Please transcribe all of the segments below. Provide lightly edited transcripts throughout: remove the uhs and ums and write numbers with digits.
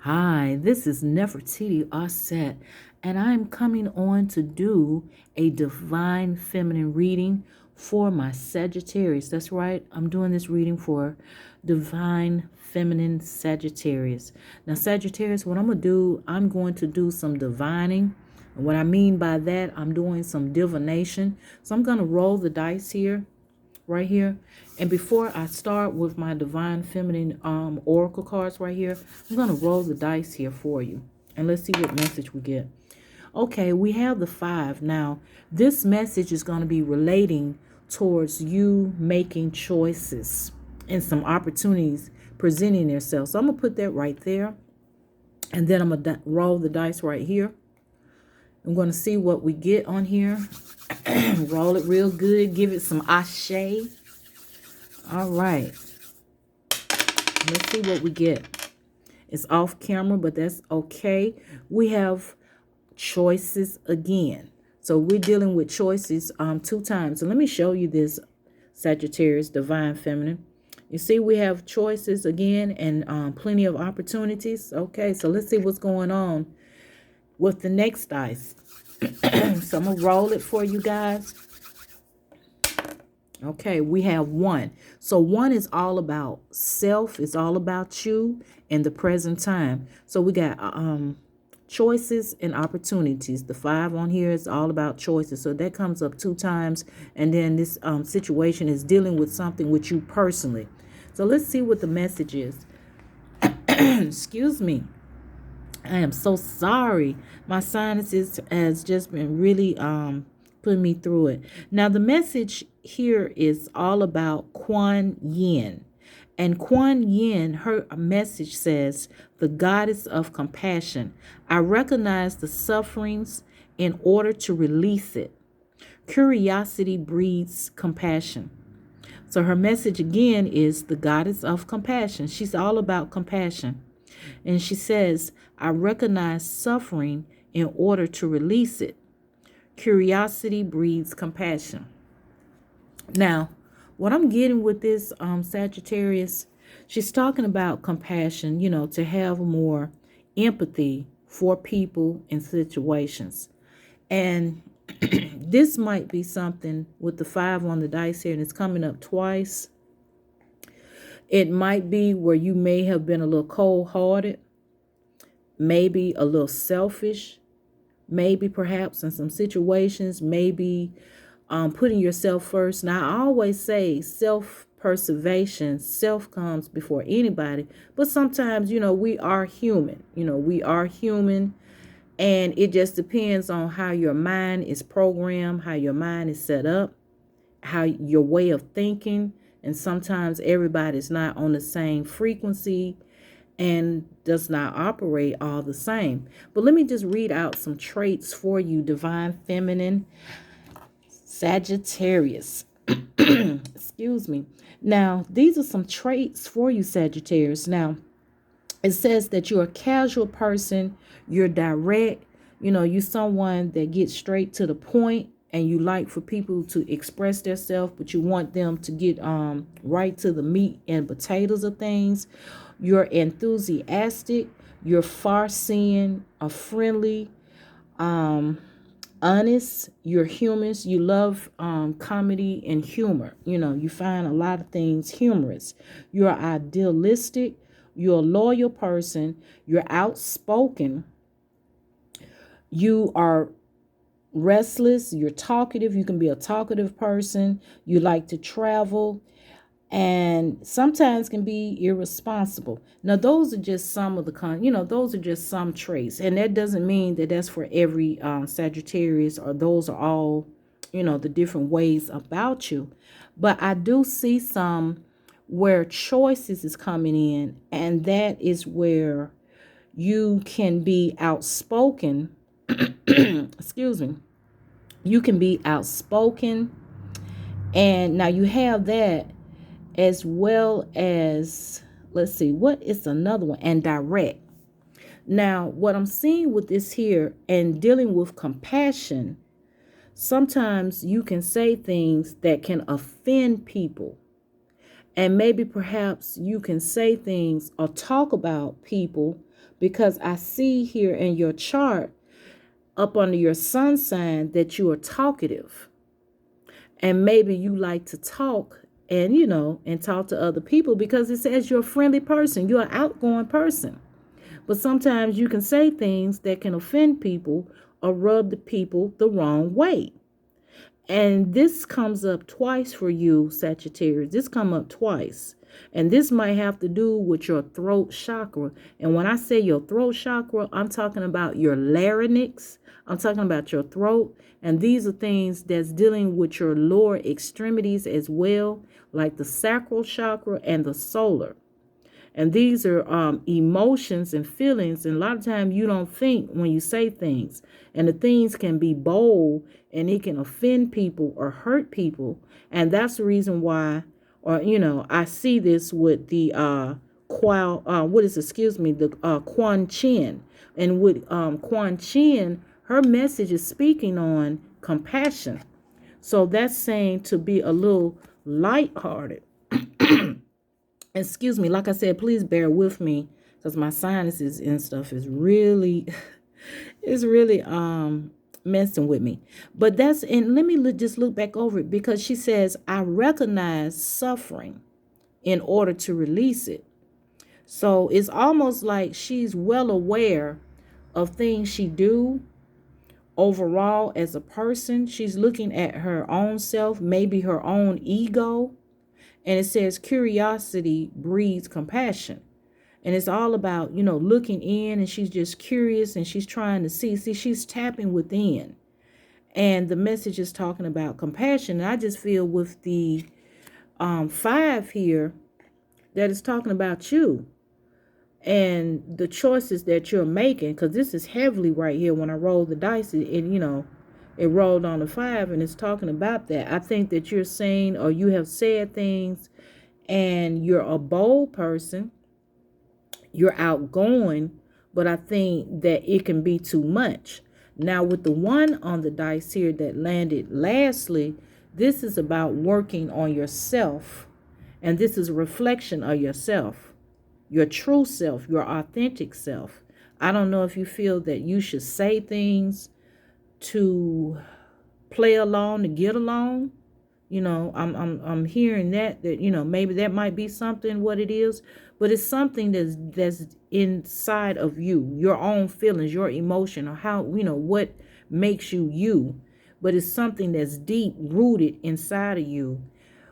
Hi, this is Nefertiti Osset, and I'm coming on to do a divine feminine reading for my Sagittarius. That's right, I'm doing this reading for divine feminine Sagittarius. Now, Sagittarius, what I'm going to do some divining. And what I mean by that, I'm doing some divination. So I'm going to roll the dice here right here. And before I start with my divine feminine oracle cards right here, I'm going to roll the dice here for you. And let's see what message we get. Okay, we have the 5. Now, this message is going to be relating towards you making choices and some opportunities presenting themselves. So I'm going to put that right there. And then I'm going to roll the dice right here. I'm going to see what we get on here. Roll it real good. Give it some ashe. All right. Let's see what we get. It's off camera, but that's okay. We have choices again. So we're dealing with choices 2 times. So let me show you this, Sagittarius, divine feminine. You see we have choices again and plenty of opportunities. Okay, so let's see what's going on with the next dice. So I'm going to roll it for you guys. Okay, we have 1. So 1 is all about self. It's all about you in the present time. So we got choices and opportunities. The 5 on here is all about choices. So that comes up 2 times. And then this situation is dealing with something with you personally. So let's see what the message is. Excuse me. I am so sorry. My sinuses has just been really putting me through it. Now, the message here is all about Kuan Yin. And Kuan Yin, her message says, the goddess of compassion. I recognize the sufferings in order to release it. Curiosity breeds compassion. So her message again is the goddess of compassion. She's all about compassion. And she says, I recognize suffering in order to release it. Curiosity breeds compassion. Now, what I'm getting with this Sagittarius, she's talking about compassion, to have more empathy for people and situations. And this might be something with the 5 on the dice here, and it's coming up twice. It might be where you may have been a little cold-hearted, maybe a little selfish, maybe perhaps in some situations, maybe putting yourself first. Now, I always say self-preservation, self comes before anybody, but sometimes, we are human. We are human, and it just depends on how your mind is programmed, how your mind is set up, how your way of thinking. And sometimes everybody's not on the same frequency and does not operate all the same. But let me just read out some traits for you, divine feminine Sagittarius. Excuse me. Now, these are some traits for you, Sagittarius. Now, it says that you're a casual person, you're direct, you're someone that gets straight to the point, and you like for people to express themselves, but you want them to get right to the meat and potatoes of things. You're enthusiastic, you're far-seeing, friendly, honest, you're humorous, you love comedy and humor. You find a lot of things humorous. You're idealistic, you're a loyal person, you're outspoken, you are restless, you're talkative, you can be a talkative person, you like to travel, and sometimes can be irresponsible. Now, those are just some of the those are just some traits, and that doesn't mean that that's for every Sagittarius, or those are all the different ways about you. But I do see some where choices is coming in, and that is where you can be outspoken. Excuse me. You can be outspoken, and now you have that, as well as, let's see, what is another one? And direct. Now, what I'm seeing with this here and dealing with compassion, sometimes you can say things that can offend people. And maybe perhaps you can say things or talk about people, because I see here in your chart up under your sun sign that you are talkative. And maybe you like to talk and, and talk to other people, because it says you're a friendly person. You're an outgoing person. But sometimes you can say things that can offend people or rub the people the wrong way. And this comes up twice for you, Sagittarius. This come up twice. And this might have to do with your throat chakra. And when I say your throat chakra, I'm talking about your larynx. I'm talking about your throat. And these are things that's dealing with your lower extremities as well, like the sacral chakra and the solar. And these are emotions and feelings. And a lot of times you don't think when you say things. And the things can be bold and it can offend people or hurt people. And that's the reason why, I see this with the Quan Chin. And with Quan Chin, her message is speaking on compassion. So that's saying to be a little lighthearted. Excuse me, like I said, please bear with me, because my sinuses and stuff is really messing with me. But let me just look back over it, because she says, I recognize suffering in order to release it. So it's almost like she's well aware of things she do overall as a person. She's looking at her own self, maybe her own ego. And it says curiosity breeds compassion. And it's all about, looking in, and she's just curious and she's trying to see. She's tapping within. And the message is talking about compassion. And I just feel with the 5 here that is talking about you and the choices that you're making. Because this is heavily right here. When I roll the dice, it rolled on the 5, and it's talking about that. I think that you're saying, or you have said things, and you're a bold person. You're outgoing, but I think that it can be too much. Now, with the 1 on the dice here that landed lastly, this is about working on yourself. And this is a reflection of yourself, your true self, your authentic self. I don't know if you feel that you should say things to play along, to get along. I'm hearing that maybe that might be something, what it is, but it's something that's inside of you, your own feelings, your emotion, or how, what makes you you. But it's something that's deep rooted inside of you,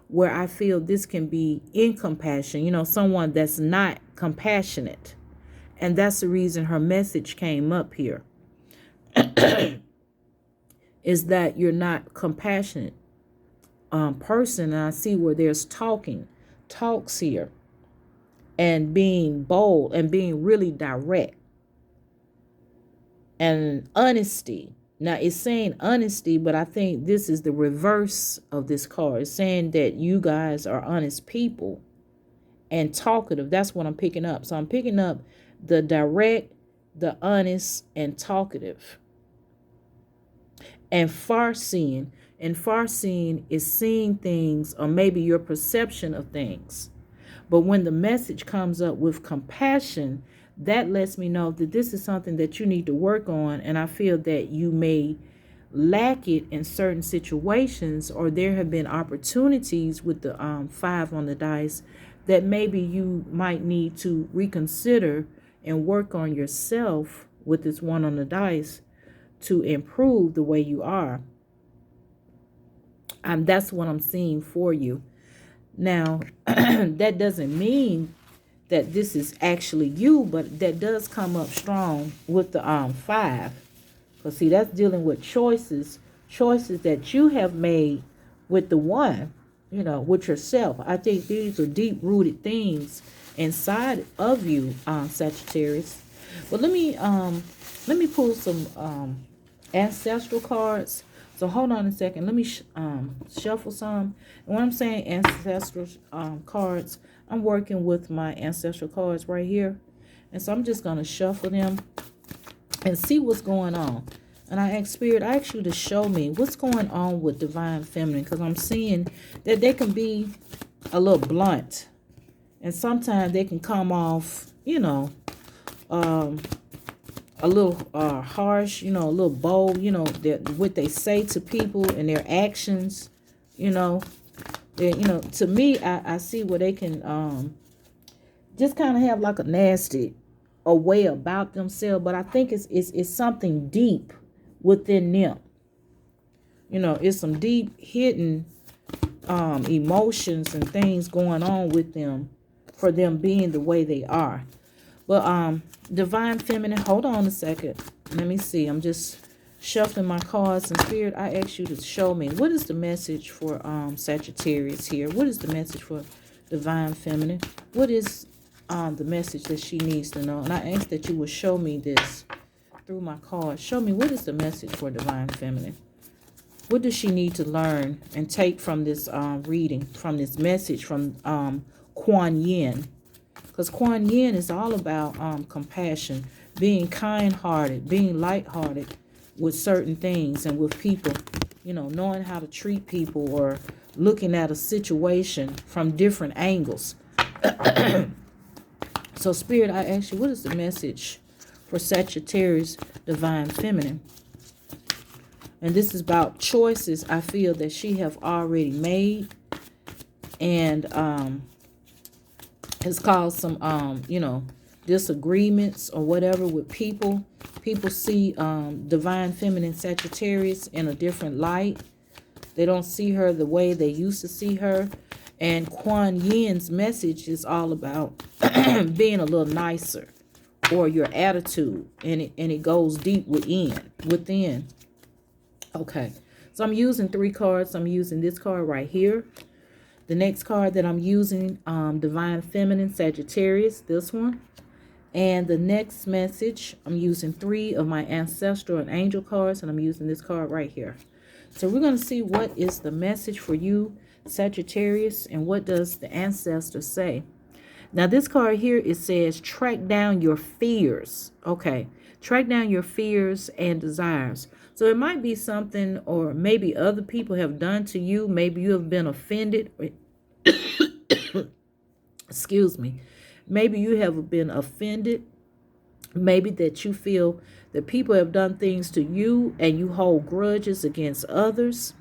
where I feel this can be incompassion, someone that's not compassionate. And that's the reason her message came up here. Is that you're not compassionate person. And I see where there's talks here, and being bold and being really direct and honesty. Now it's saying honesty, but I think this is the reverse of this card. It's saying that you guys are honest people and talkative. That's what I'm picking up. So I'm picking up the direct, the honest, and talkative. And far-seeing. And far-seeing is seeing things, or maybe your perception of things. But when the message comes up with compassion, that lets me know that this is something that you need to work on. And I feel that you may lack it in certain situations, or there have been opportunities with the 5 on the dice that maybe you might need to reconsider and work on yourself with this 1 on the dice to improve the way you are. That's what I'm seeing for you. Now, that doesn't mean that this is actually you, but that does come up strong with the 5. Because see, that's dealing with choices that you have made with the 1, with yourself. I think these are deep-rooted things inside of you, Sagittarius. But let me pull some ancestral cards. So hold on a second. Let me shuffle some. And when I'm saying ancestral cards, I'm working with my ancestral cards right here. And so I'm just going to shuffle them and see what's going on. And I ask Spirit, I ask you to show me what's going on with Divine Feminine, because I'm seeing that there can be a little blunt. And sometimes they can come off, a little harsh, a little bold, what they say to people and their actions, to me, I see where they can just kind of have like a way about themselves, but I think it's something deep within them. It's some deep hidden emotions and things going on with them for them being the way they are. But divine feminine, hold on a second. Let me see. I'm just shuffling my cards. And Spirit, I ask you to show me, what is the message for Sagittarius here? What is the message for divine feminine? What is the message that she needs to know? And I ask that you will show me this through my cards. Show me, what is the message for divine feminine? What does she need to learn and take from this reading, from this message from Kuan Yin? Because Kuan Yin is all about compassion, being kind-hearted, being light-hearted with certain things and with people, knowing how to treat people or looking at a situation from different angles. So, Spirit, I ask you, what is the message for Sagittarius divine feminine? And this is about choices I feel that she have already made and has caused some, disagreements or whatever with people. People see divine feminine Sagittarius in a different light. They don't see her the way they used to see her. And Kuan Yin's message is all about being a little nicer, or your attitude, and it goes deep within. Okay, so I'm using 3 cards. I'm using this card right here. The next card that I'm using, Divine Feminine Sagittarius, this one. And the next message, I'm using 3 of my ancestral and angel cards, and I'm using this card right here. So we're going to see what is the message for you, Sagittarius, and what does the ancestors say. Now, this card here, it says, track down your fears. Okay, track down your fears and desires. So it might be something, or maybe other people have done to you. Maybe you have been offended. Excuse me. Maybe you have been offended. Maybe that you feel that people have done things to you and you hold grudges against others.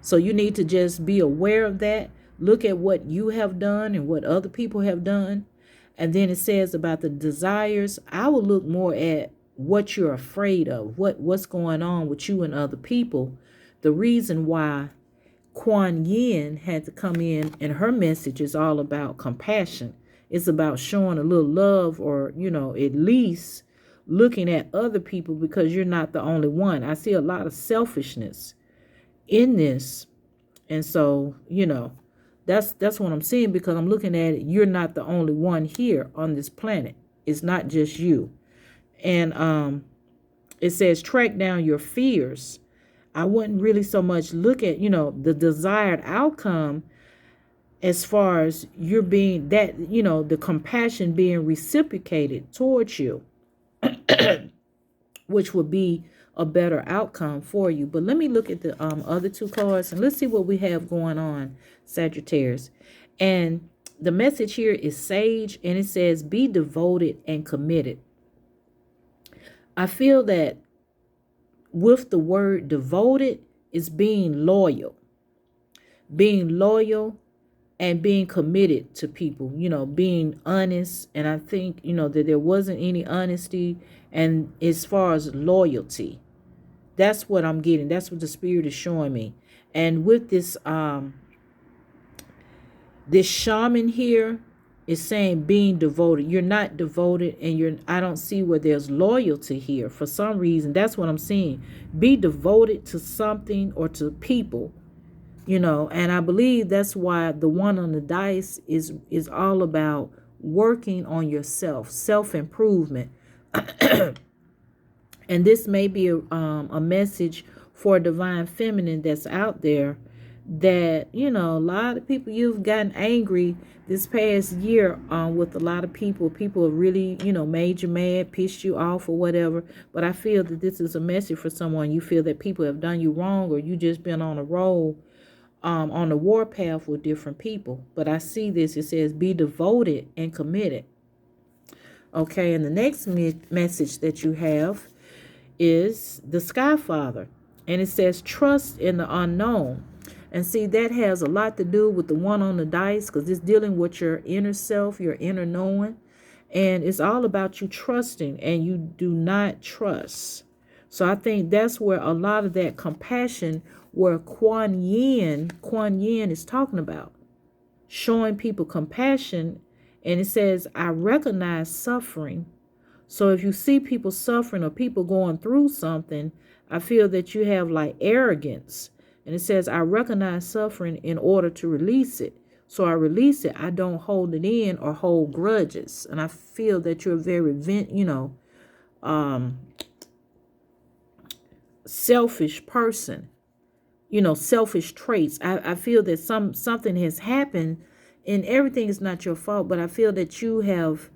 So you need to just be aware of that. Look at what you have done and what other people have done. And then it says about the desires. I will look more at what you're afraid of, what's going on with you and other people. The reason why Kuan Yin had to come in, and her message is all about compassion. It's about showing a little love, or, at least looking at other people, because you're not the only one. I see a lot of selfishness in this. And so, that's what I'm seeing, because I'm looking at it. You're not the only one here on this planet. It's not just you. And it says, track down your fears. I wouldn't really so much look at, the desired outcome, as far as you're being that, the compassion being reciprocated towards you, which would be a better outcome for you. But let me look at the other 2 cards, and let's see what we have going on, Sagittarius. And the message here is Sage, and it says, be devoted and committed. I feel that with the word devoted is being loyal and being committed to people, being honest. And I think, that there wasn't any honesty. And as far as loyalty, that's what I'm getting. That's what the Spirit is showing me. And with this, this shaman here is saying being devoted. You're not devoted, and I don't see where there's loyalty here. For some reason, that's what I'm seeing. Be devoted to something or to people. And I believe that's why the one on the dice is all about working on yourself, self-improvement. And this may be a message for divine feminine that's out there, that, a lot of people, you've gotten angry this past year with a lot of people. People have really, made you mad, pissed you off or whatever. But I feel that this is a message for someone. You feel that people have done you wrong, or you just been on a roll on the warpath with different people. But I see this, it says be devoted and committed. Okay, and the next message that you have is the Sky Father. And it says trust in the unknown. And see, that has a lot to do with the one on the dice, because it's dealing with your inner self, your inner knowing. And it's all about you trusting, and you do not trust. So I think that's where a lot of that compassion, where Kuan Yin is talking about, showing people compassion. And it says, I recognize suffering. So if you see people suffering or people going through something, I feel that you have like arrogance. And it says, I recognize suffering in order to release it. So I release it. I don't hold it in or hold grudges. And I feel that you're a very, selfish person, selfish traits. I feel that something has happened, and everything is not your fault, but I feel that you have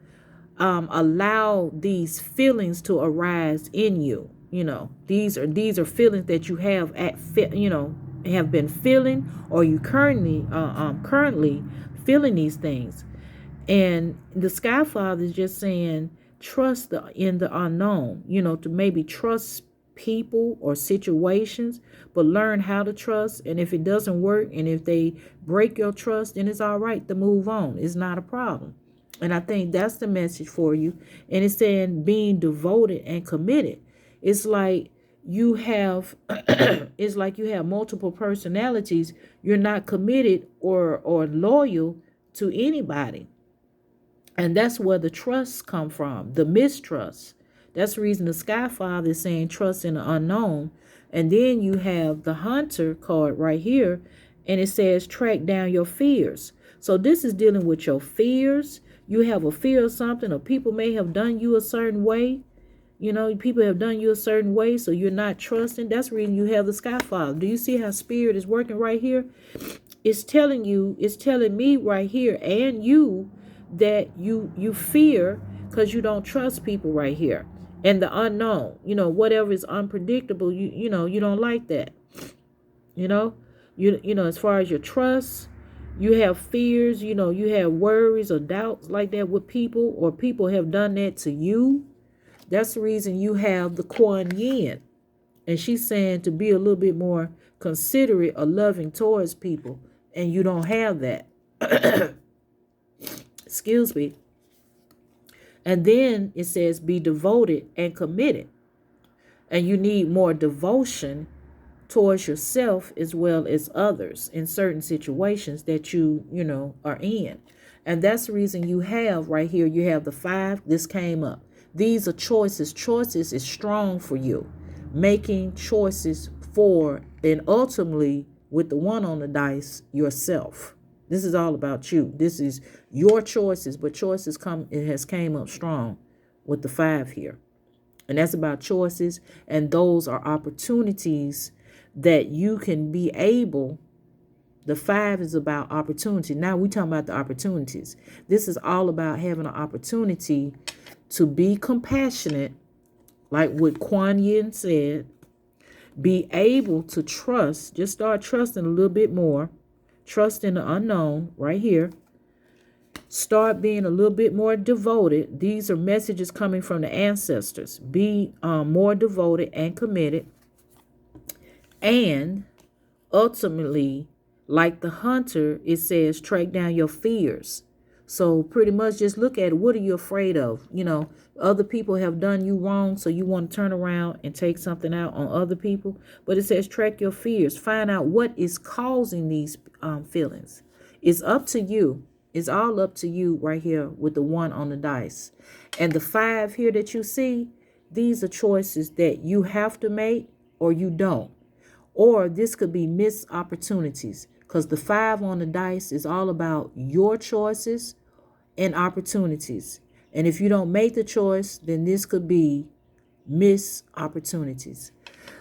allowed these feelings to arise in you. These are feelings that you have have been feeling, or you currently feeling these things. And the Sky Father is just saying, trust in the unknown, to maybe trust people or situations, but learn how to trust. And if it doesn't work, and if they break your trust, then it's all right to move on. It's not a problem. And I think that's the message for you. And it's saying being devoted and committed. It's like you have multiple personalities. You're not committed or loyal to anybody. And that's where the trusts come from, the mistrust. That's the reason the Sky Father is saying trust in the unknown. And then you have the Hunter card right here, and it says track down your fears. So this is dealing with your fears. You have a fear of something, or people may have done you a certain way. People have done you a certain way, so you're not trusting. That's the reason you have the Sky Father. Do you see how Spirit is working right here? It's telling me right here, and you, that you fear because you don't trust people right here. And the unknown, whatever is unpredictable, you don't like that. As far as your trust, you have fears, you have worries or doubts like that with people, or people have done that to you. That's the reason you have the Kuan Yin. And she's saying to be a little bit more considerate or loving towards people. And you don't have that. Excuse me. And then it says be devoted and committed. And you need more devotion towards yourself as well as others in certain situations that you are in. And that's the reason you have right here, you have the 5. This came up. These are choices. Choices is strong for you. Making choices for, and ultimately with the 1 on the dice, yourself. This is all about you. This is your choices, but choices came up strong with the 5 here. And that's about choices, and those are opportunities that you can be able. The 5 is about opportunity. Now we're talking about the opportunities. This is all about having an opportunity to be compassionate, like what Kuan Yin said. Be able to trust. Just start trusting a little bit more. Trust in the unknown right here. Start being a little bit more devoted. These are messages coming from the ancestors. Be more devoted and committed. And ultimately, like the Hunter, it says track down your fears. So pretty much just look at it. What are you afraid of? Other people have done you wrong, so you want to turn around and take something out on other people. But it says track your fears. Find out what is causing these feelings. It's up to you. It's all up to you right here with the 1 on the dice. And the 5 here that you see, these are choices that you have to make or you don't. Or this could be missed opportunities, because the 5 on the dice is all about your choices and opportunities. And if you don't make the choice, then this could be missed opportunities.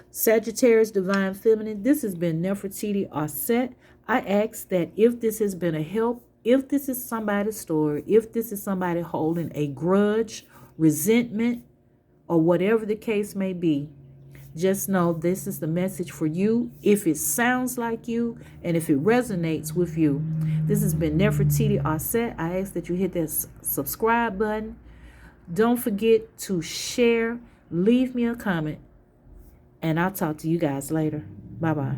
Sagittarius, Divine Feminine, this has been Nefertiti Arset. I ask that if this has been a help, if this is somebody's story, if this is somebody holding a grudge, resentment, or whatever the case may be, Just know this is the message for you, if it sounds like you and if it resonates with you. This has been Nefertiti Arset. I ask that you hit that subscribe button. Don't forget to share, leave me a comment, and I'll talk to you guys later. Bye-bye.